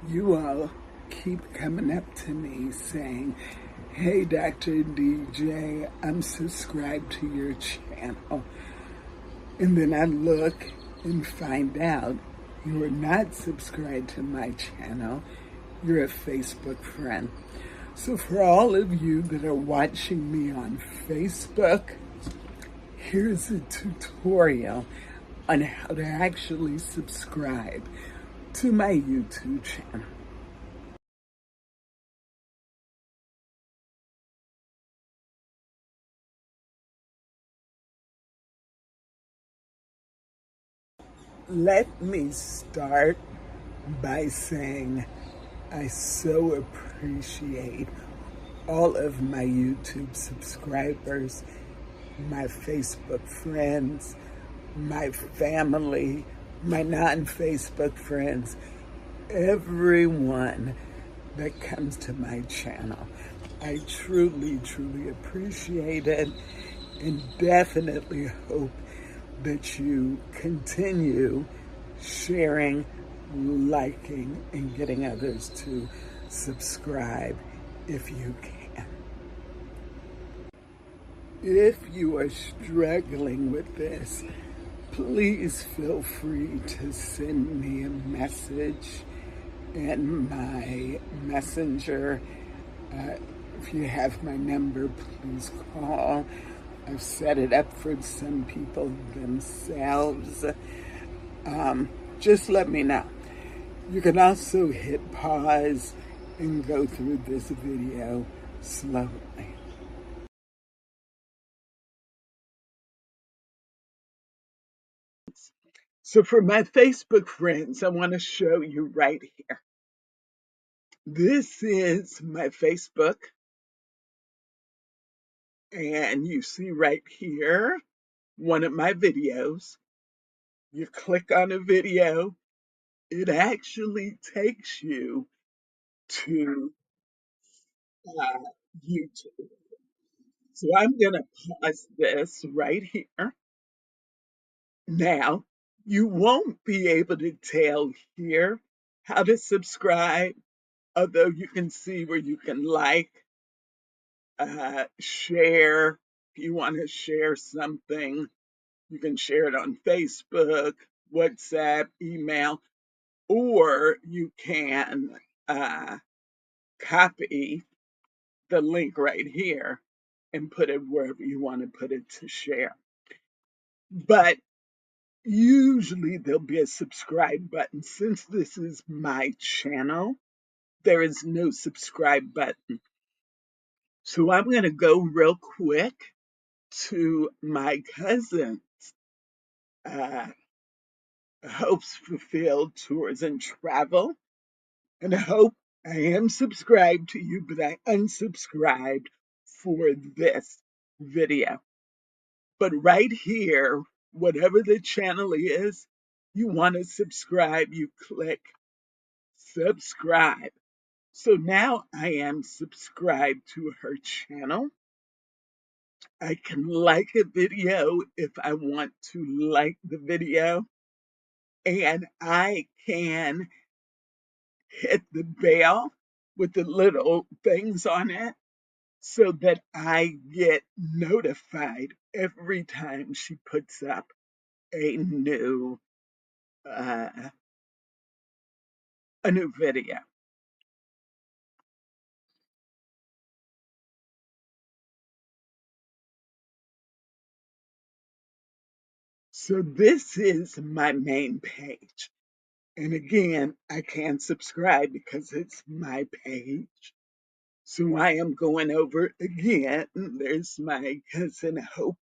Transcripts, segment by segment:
You all keep coming up to me saying, "Hey, Dr. DJ, I'm subscribed to your channel." And then I look and find out you are not subscribed to my channel. You're a Facebook friend. So for all of you that are watching me on Facebook, here's a tutorial on how to actually subscribe to my YouTube channel. Let me start by saying I so appreciate all of my YouTube subscribers, my Facebook friends, my family, my non-Facebook friends, everyone that comes to my channel. I truly, truly appreciate it and definitely hope that you continue sharing, liking, and getting others to subscribe if you can. If you are struggling with this, please feel free to send me a message in my messenger. If you have my number, please call. I've set it up for some people themselves. Just let me know. You can also hit pause and go through this video slowly. So for my Facebook friends, I want to show you right here. This is my Facebook. And you see right here, one of my videos. You click on a video, it actually takes you to uh, YouTube. So I'm going to pause this right here. Now, you won't be able to tell here how to subscribe, although you can see where you can like, share. If you want to share something, you can share it on Facebook, WhatsApp, email, or you can copy the link right here and put it wherever you want to put it to share. But usually there'll be a subscribe button. Since this is my channel, there is no subscribe button. So I'm going to go real quick to my cousin's Hopes Fulfilled Tours and Travel. And I hope I am subscribed to you, but I unsubscribed for this video. But right here, whatever the channel is, you want to subscribe, you click subscribe. So now I am subscribed to her channel. I can like a video if I want to like the video, and I can hit the bell with the little things on it so that I get notified every time she puts up a new uh, video. So this is my main page. And again, I can't subscribe because it's my page. So I am going over again. There's my cousin Hope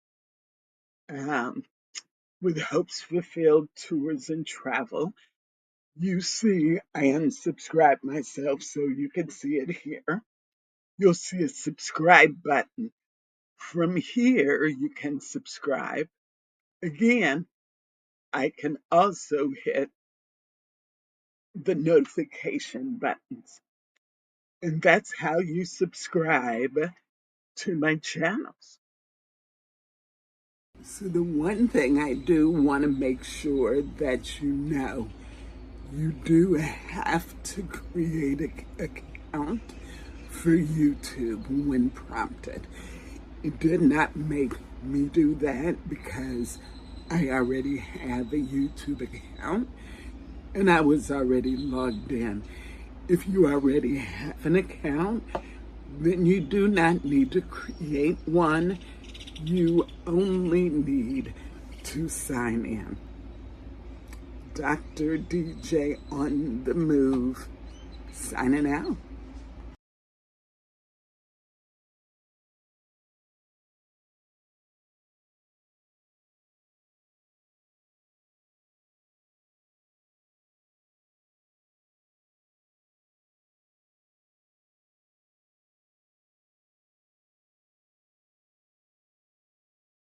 with Hopes Fulfilled Tours and Travel. You see, I unsubscribed myself so you can see it here. You'll see a subscribe button. From here, you can subscribe. Again, I can also hit the notification buttons. And that's how you subscribe to my channels. So the one thing I do want to make sure that you know, You do have to create an account for YouTube when prompted. It did not make me do that because I already have a YouTube account and I was already logged in. If you already have an account, then you do not need to create one. You only need to sign in. Dr. DJ on the Move, signing out.